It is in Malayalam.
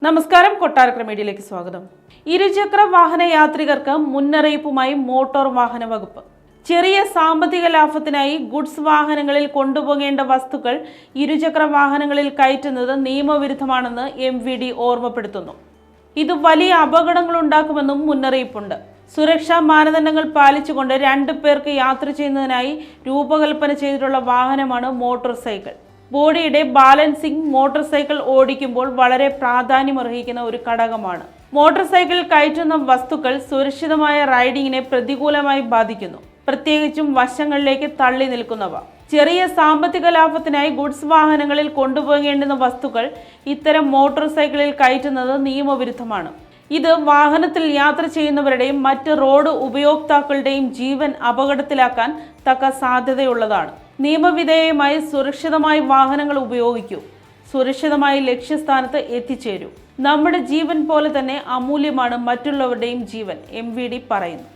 നമസ്കാരം, കൊട്ടാരക്കര മീഡിയയിലേക്ക് സ്വാഗതം. ഇരുചക്ര വാഹന യാത്രികർക്ക് മുന്നറിയിപ്പുമായി മോട്ടോർ വാഹന വകുപ്പ്. ചെറിയ സാമ്പത്തിക ലാഭത്തിനായി ഗുഡ്സ് വാഹനങ്ങളിൽ കൊണ്ടുപോകേണ്ട വസ്തുക്കൾ ഇരുചക്ര വാഹനങ്ങളിൽ കയറ്റുന്നത് നിയമവിരുദ്ധമാണെന്ന് MVD ഓർമ്മപ്പെടുത്തുന്നു. ഇത് വലിയ അപകടങ്ങളുണ്ടാക്കുമെന്നും മുന്നറിയിപ്പുണ്ട്. സുരക്ഷാ മാനദണ്ഡങ്ങൾ പാലിച്ചുകൊണ്ട് 2 പേർക്ക് യാത്ര ചെയ്യുന്നതിനായി രൂപകൽപ്പന ചെയ്തിട്ടുള്ള വാഹനമാണ് മോട്ടോർ സൈക്കിൾ. ബോഡിയുടെ ബാലൻസിംഗ് മോട്ടോർ സൈക്കിൾ ഓടിക്കുമ്പോൾ വളരെ പ്രാധാന്യമർഹിക്കുന്ന ഒരു ഘടകമാണ്. മോട്ടോർ സൈക്കിൾ കയറ്റുന്ന വസ്തുക്കൾ സുരക്ഷിതമായ റൈഡിങ്ങിനെ പ്രതികൂലമായി ബാധിക്കുന്നു, പ്രത്യേകിച്ചും വശങ്ങളിലേക്ക് തള്ളി നിൽക്കുന്നവ. ചെറിയ സാമ്പത്തിക ലാഭത്തിനായി ഗുഡ്സ് വാഹനങ്ങളിൽ കൊണ്ടുപോകേണ്ടുന്ന വസ്തുക്കൾ ഇത്തരം മോട്ടോർ സൈക്കിളിൽ കയറ്റുന്നത് നിയമവിരുദ്ധമാണ്. ഇത് വാഹനത്തിൽ യാത്ര ചെയ്യുന്നവരുടെയും മറ്റ് റോഡ് ഉപയോക്താക്കളുടെയും ജീവൻ അപകടത്തിലാക്കാൻ തക്ക സാധ്യതയുള്ളതാണ്. നിയമവിധേയമായി സുരക്ഷിതമായി വാഹനങ്ങൾ ഉപയോഗിക്കൂ, സുരക്ഷിതമായി ലക്ഷ്യസ്ഥാനത്ത് എത്തിച്ചേരൂ. നമ്മുടെ ജീവൻ പോലെ തന്നെ അമൂല്യമാണ് മറ്റുള്ളവരുടെയും ജീവൻ, MVD പറയുന്നു.